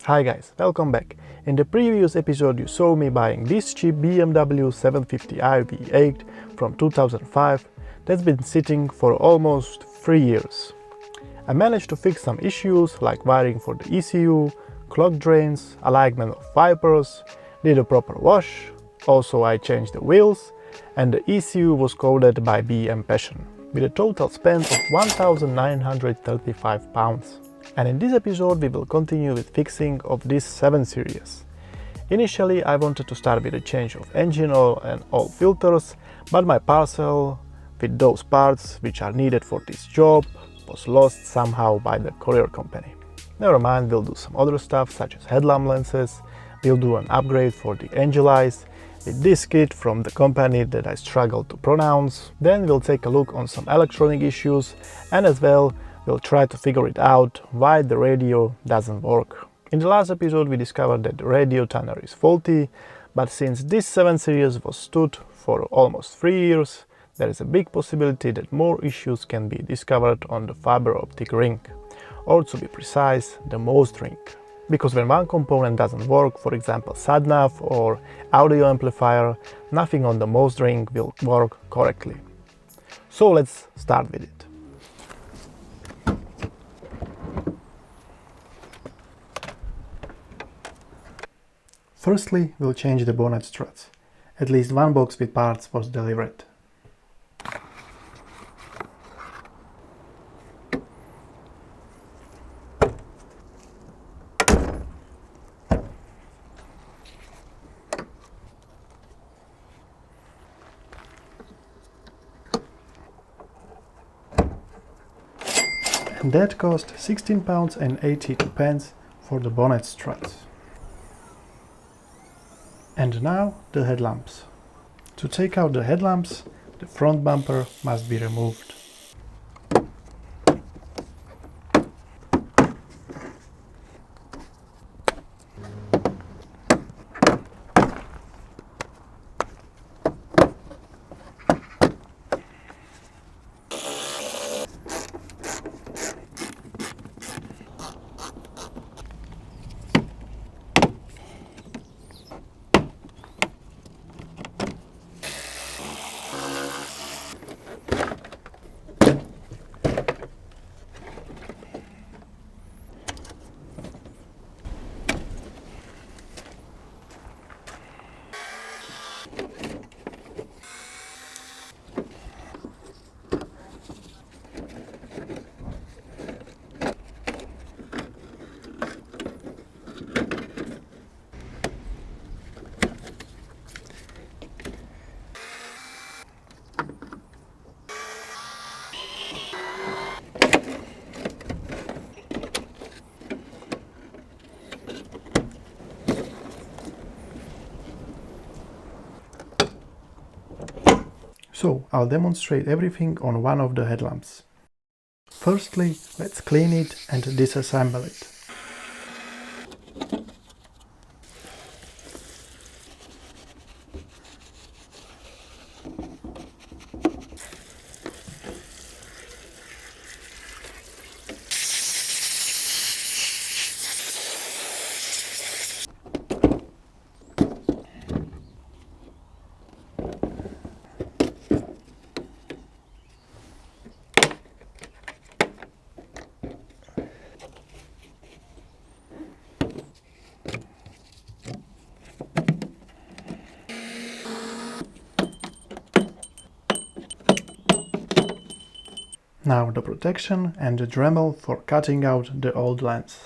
Hi guys, welcome back. In the previous episode you saw me buying this cheap BMW 750i V8 from 2005 that's been sitting for almost 3 years. I managed to fix some issues like wiring for the ECU, clock drains, alignment of wipers, did a proper wash, also I changed the wheels, and the ECU was coated by BM Passion, with a total spend of £1,935. And in this episode we will continue with fixing of this 7 Series. Initially I wanted to start with a change of engine oil and all filters, but my parcel with those parts which are needed for this job was lost somehow by the courier company. Never mind, we'll do some other stuff such as headlamp lenses, we'll do an upgrade for the angel eyes with this kit from the company that I struggle to pronounce. Then we'll take a look on some electronic issues, and as well we'll try to figure it out why the radio doesn't work. In the last episode we discovered that the radio tuner is faulty, but since this 7 Series was stood for almost 3 years, there is a big possibility that more issues can be discovered on the fiber optic ring, or to be precise, the MOST ring. Because when one component doesn't work, for example sat-nav or audio amplifier, nothing on the MOST ring will work correctly. So let's start with it. Firstly, we'll change the bonnet struts. At least one box with parts was delivered. And that cost £16.82 for the bonnet struts. And now the headlamps. To take out the headlamps, the front bumper must be removed. So I'll demonstrate everything on one of the headlamps. Firstly, let's clean it and disassemble it. Now the protection and the Dremel for cutting out the old lens.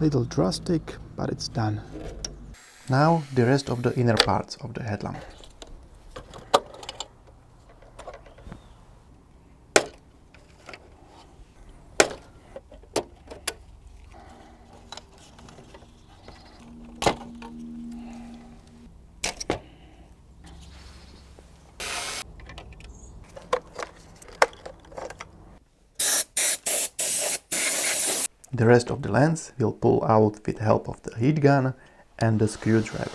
Little drastic, but it's done. Now the rest of the inner parts of the headlamp. The rest of the lens will pull out with help of the heat gun and the screwdriver.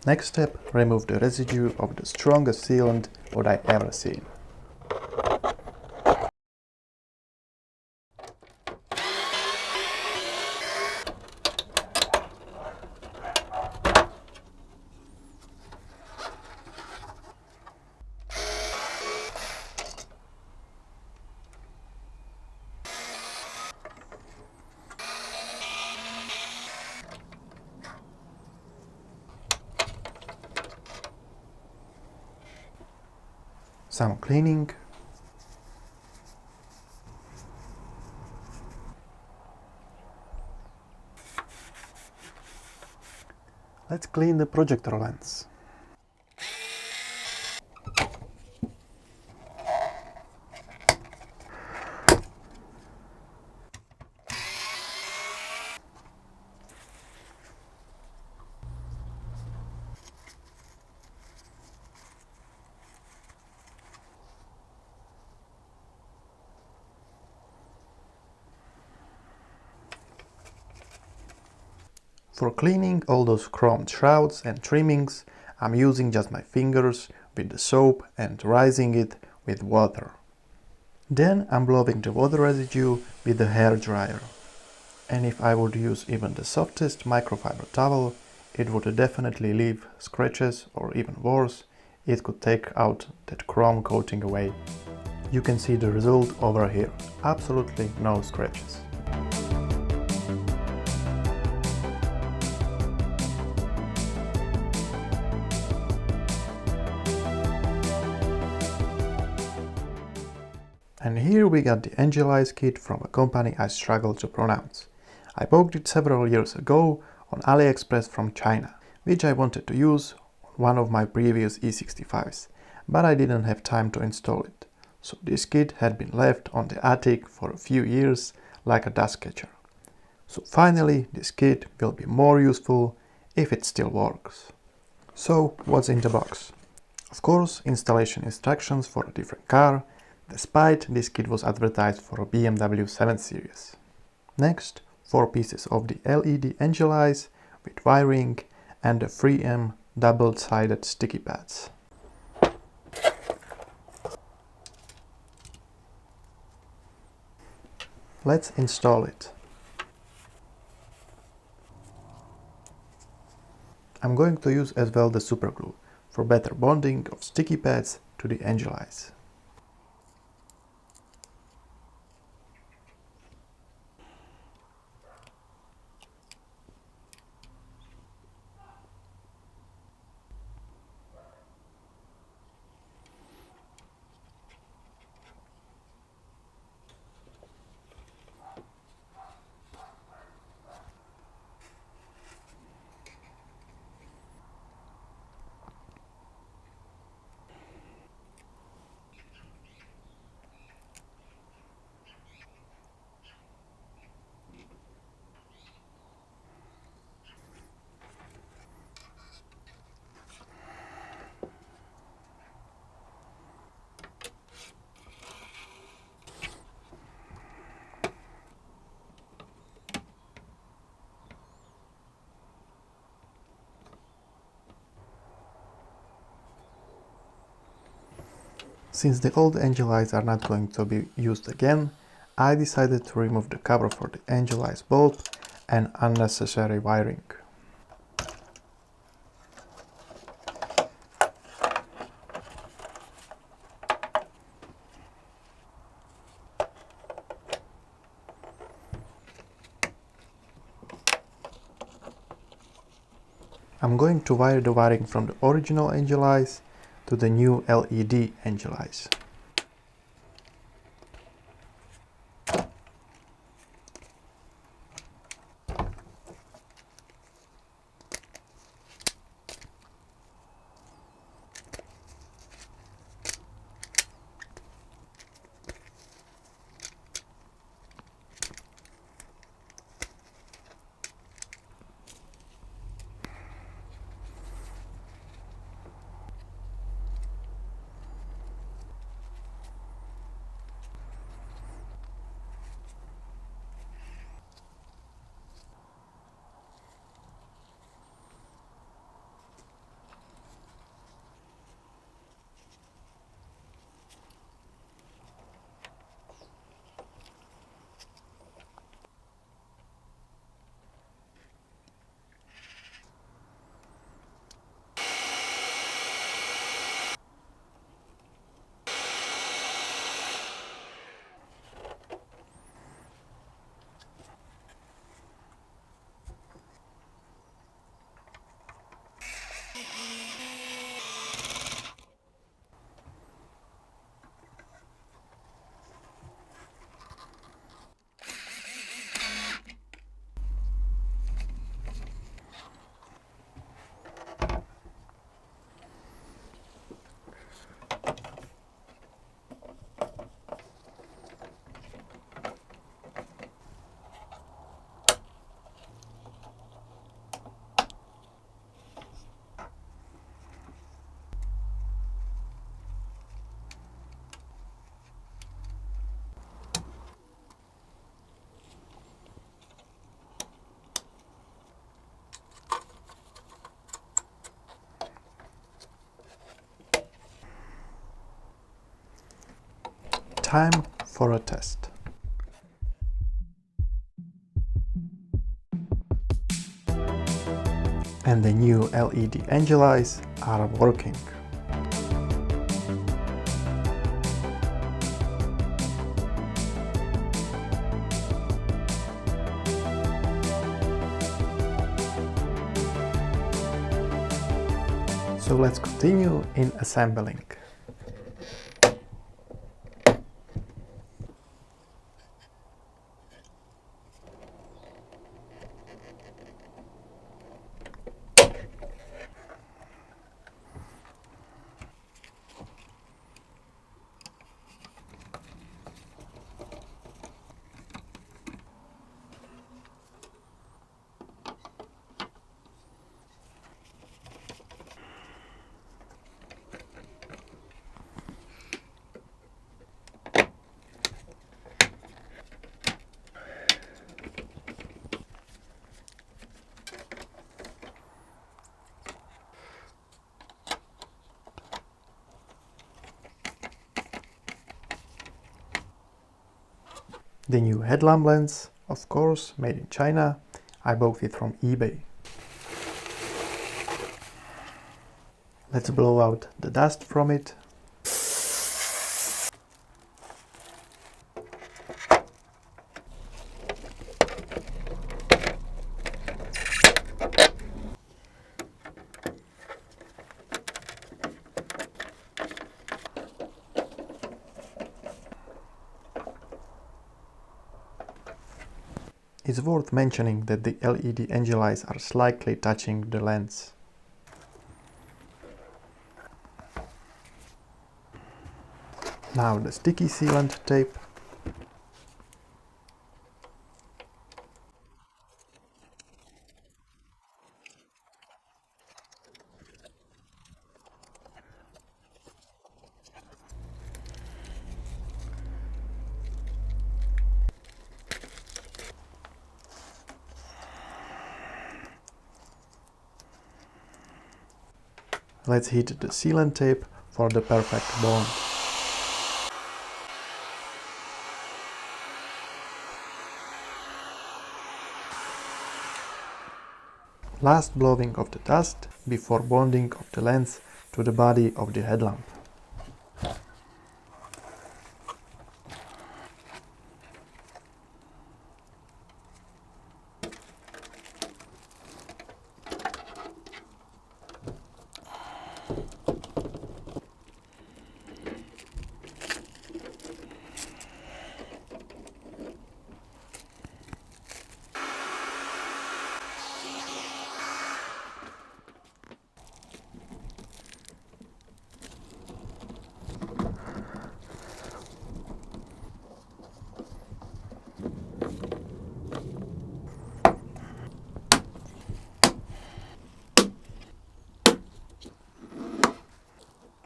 Next step, remove the residue of the strongest sealant what I ever seen. Some cleaning. Let's clean the projector lens. For cleaning all those chromed shrouds and trimmings, I'm using just my fingers with the soap and rinsing it with water. Then I'm blowing the water residue with the hair dryer. And if I would use even the softest microfiber towel, it would definitely leave scratches, or even worse, it could take out that chrome coating away. You can see the result over here. Absolutely no scratches. And here we got the Angel Eyes kit from a company I struggle to pronounce. I bought it several years ago on AliExpress from China, which I wanted to use on one of my previous E65s, but I didn't have time to install it. So this kit had been left on the attic for a few years like a dust catcher. So finally this kit will be more useful if it still works. So what's in the box? Of course, installation instructions for a different car, despite this kit was advertised for a BMW 7 Series. Next, 4 pieces of the LED Angel Eyes with wiring and the 3M double-sided sticky pads. Let's install it. I'm going to use as well the super glue for better bonding of sticky pads to the Angel Eyes. Since the old Angel Eyes are not going to be used again, I decided to remove the cover for the Angel Eyes bulb and unnecessary wiring. I'm going to wire the wiring from the original angel eyes to the new LED angel eyes. Time for a test. And the new LED angel eyes are working. So let's continue in assembling. The new headlamp lens, of course, made in China. I bought it from eBay. Let's blow out the dust from it. It's worth mentioning that the LED angel eyes are slightly touching the lens. Now the sticky sealant tape. Let's heat the sealant tape for the perfect bond. Last blowing of the dust before bonding of the lens to the body of the headlamp.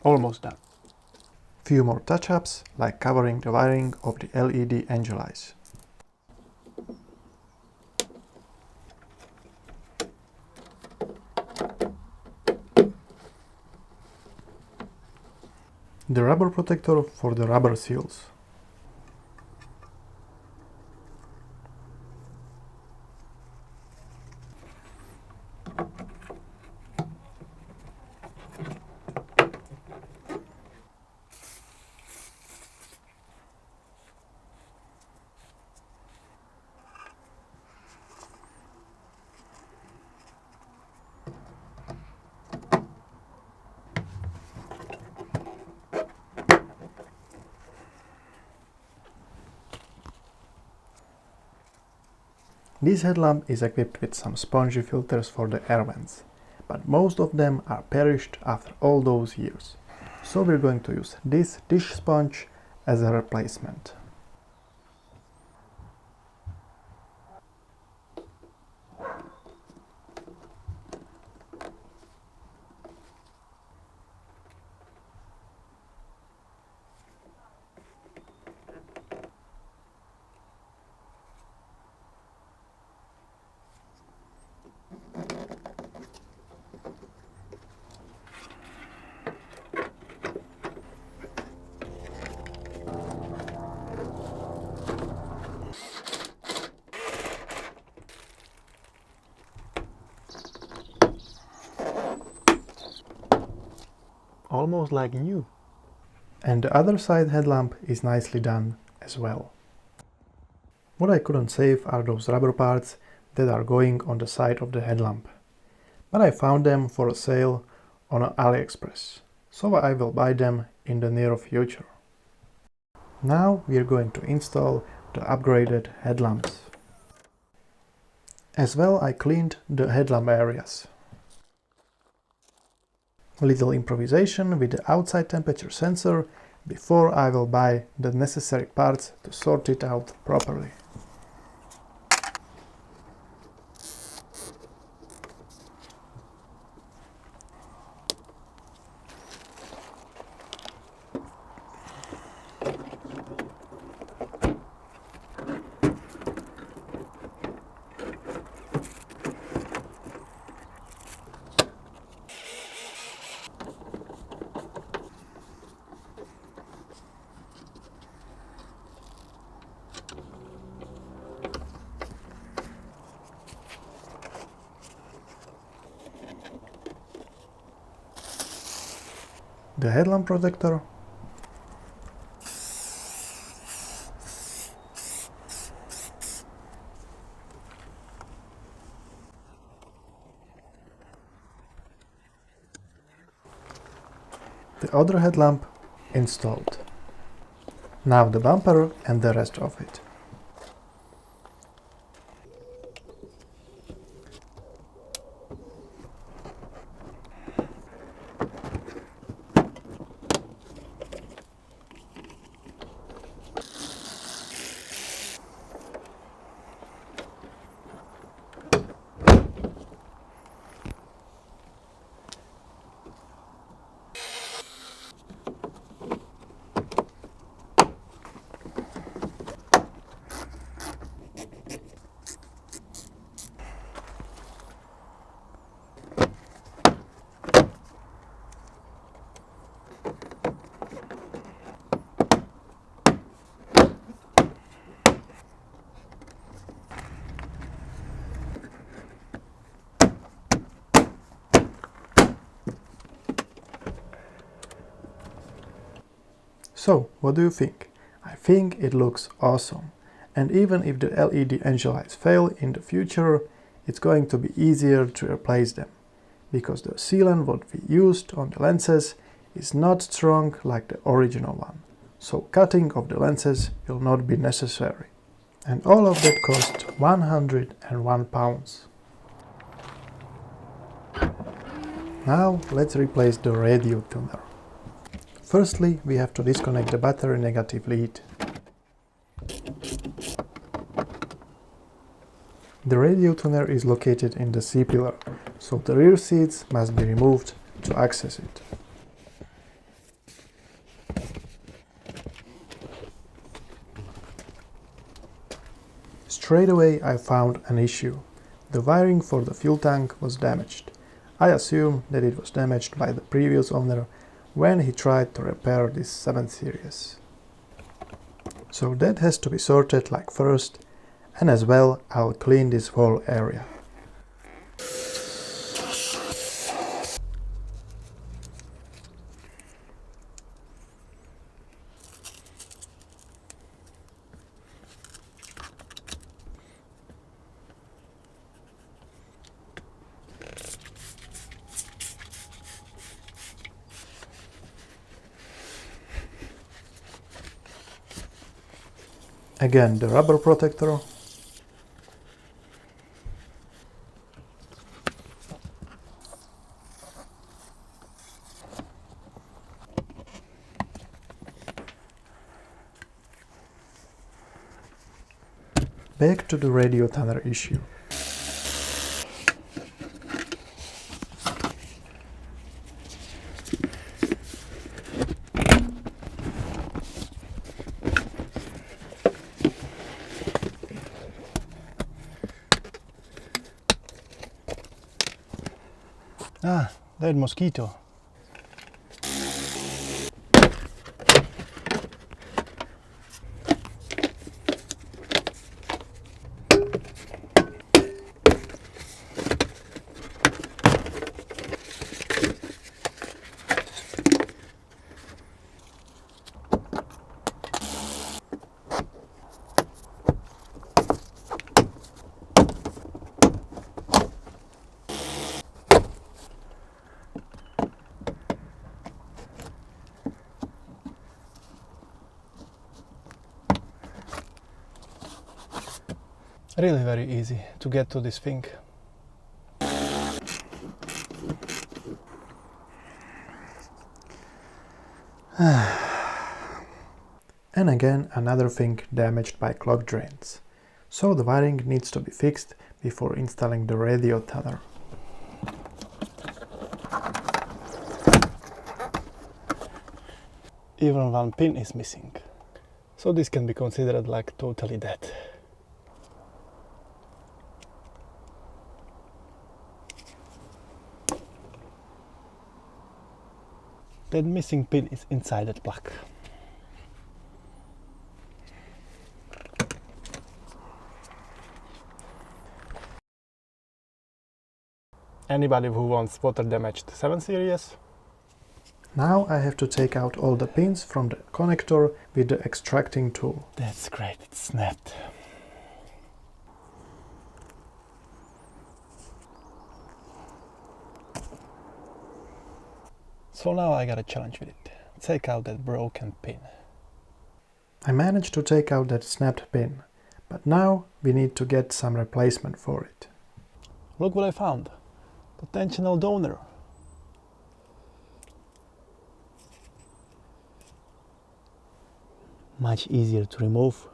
almost done. Few more touch-ups, like covering the wiring of the LED angel eyes. The rubber protector for the rubber seals. This headlamp is equipped with some spongy filters for the air vents, but most of them are perished after all those years. So we're going to use this dish sponge as a replacement. Almost like new. And the other side headlamp is nicely done as well. What I couldn't save are those rubber parts that are going on the side of the headlamp. But I found them for a sale on AliExpress, so I will buy them in the near future. Now we are going to install the upgraded headlamps. As well, I cleaned the headlamp areas. A little improvisation with the outside temperature sensor before I will buy the necessary parts to sort it out properly. The headlamp protector, the other headlamp installed. Now the bumper and the rest of it. So, what do you think? I think it looks awesome. And even if the LED angel eyes fail in the future, it's going to be easier to replace them, because the sealant what we used on the lenses is not strong like the original one. So cutting of the lenses will not be necessary. And all of that cost £101. Now let's replace the radio tuner. Firstly, we have to disconnect the battery negative lead. The radio tuner is located in the C-pillar, so the rear seats must be removed to access it. Straight away I found an issue. The wiring for the fuel tank was damaged. I assume that it was damaged by the previous owner when he tried to repair this 7 Series. So that has to be sorted like first, and as well I'll clean this whole area. Again, the rubber protector. Back to the radio tuner issue. Ah, that mosquito. Really very easy to get to this thing. And again another thing damaged by clock drains. So the wiring needs to be fixed before installing the radio tuner. Even one pin is missing. So this can be considered like totally dead. That missing pin is inside that plug. Anybody who wants water damaged 7 Series? Now I have to take out all the pins from the connector with the extracting tool. That's great, it snapped. So now I got a challenge with it. Take out that broken pin. I managed to take out that snapped pin, but now we need to get some replacement for it. Look what I found. Potential donor. Much easier to remove.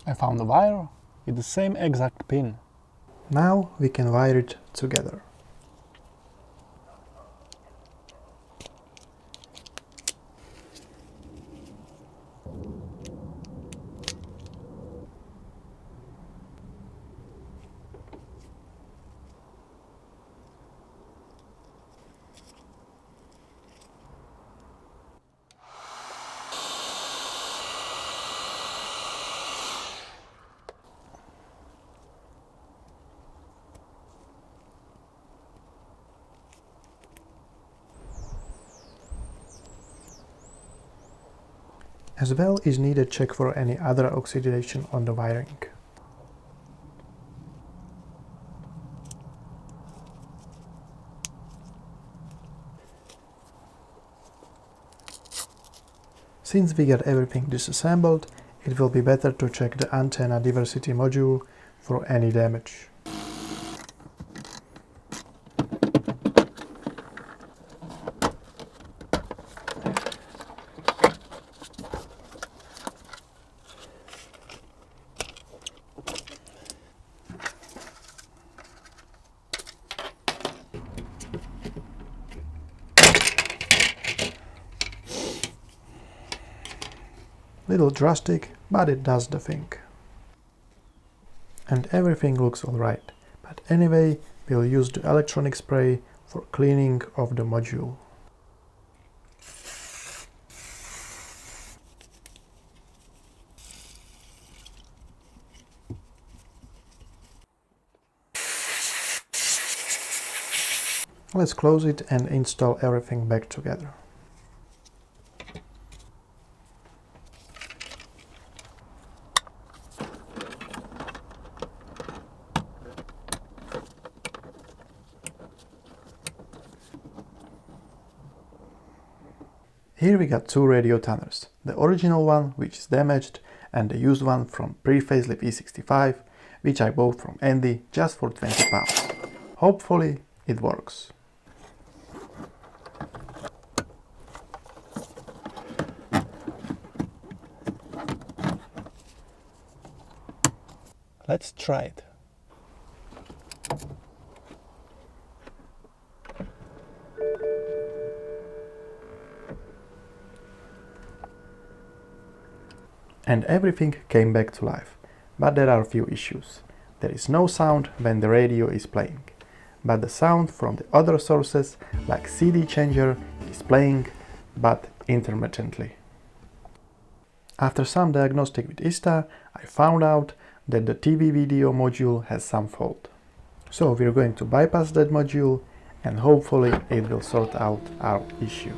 I found a wire with the same exact pin. Now we can wire it together. As well is needed check for any other oxidation on the wiring. Since we got everything disassembled, it will be better to check the antenna diversity module for any damage. Little drastic, but it does the thing. And everything looks alright. But anyway, we'll use the electronic spray for cleaning of the module. Let's close it and install everything back together. Here we got two radio tuners, the original one which is damaged and the used one from pre-facelift E65 which I bought from Andy just for £20. Hopefully it works. Let's try it. And everything came back to life, but there are a few issues. There is no sound when the radio is playing, but the sound from the other sources like CD changer is playing, but intermittently. After some diagnostic with ISTA, I found out that the TV video module has some fault. So we're going to bypass that module and hopefully it will sort out our issue.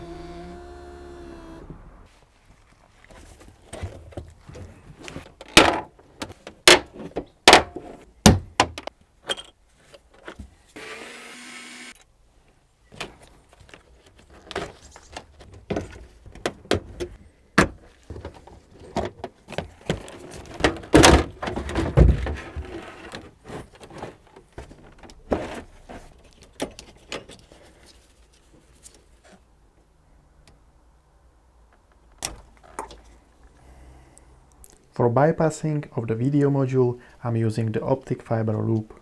For bypassing of the video module, I'm using the optic fiber loop.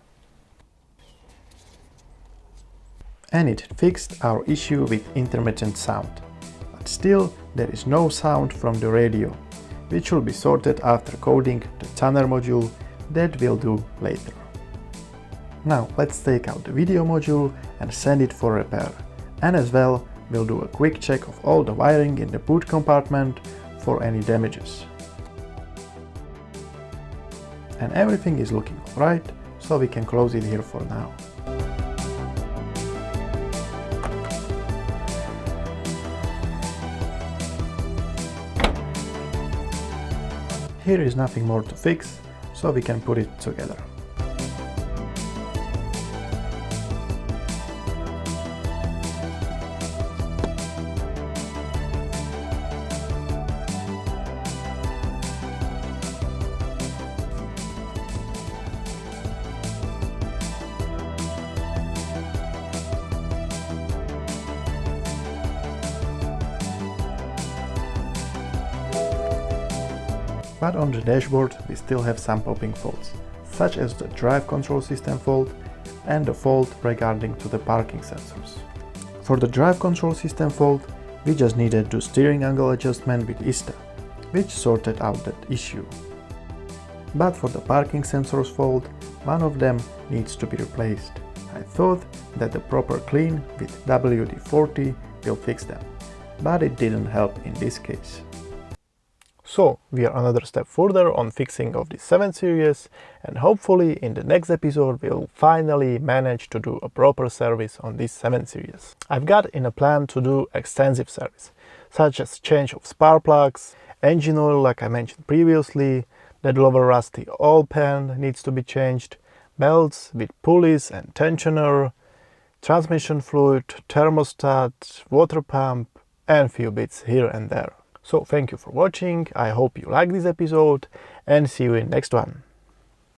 And it fixed our issue with intermittent sound. But still, there is no sound from the radio, which will be sorted after coding the tuner module. That we'll do later. Now let's take out the video module and send it for repair. And as well, we'll do a quick check of all the wiring in the boot compartment for any damages. And everything is looking alright, so we can close it here for now. Here is nothing more to fix, so we can put it together. But on the dashboard we still have some popping faults, such as the drive control system fault and the fault regarding to the parking sensors. For the drive control system fault, we just needed the steering angle adjustment with ISTA, which sorted out that issue. But for the parking sensors fault, one of them needs to be replaced. I thought that the proper clean with WD-40 will fix them, but it didn't help in this case. So we are another step further on fixing of the 7 series, and hopefully in the next episode we'll finally manage to do a proper service on this 7 series. I've got in a plan to do extensive service, such as change of spark plugs, engine oil like I mentioned previously, that lower rusty oil pan needs to be changed, belts with pulleys and tensioner, transmission fluid, thermostat, water pump, and few bits here and there. So thank you for watching, I hope you like this episode and see you in next one.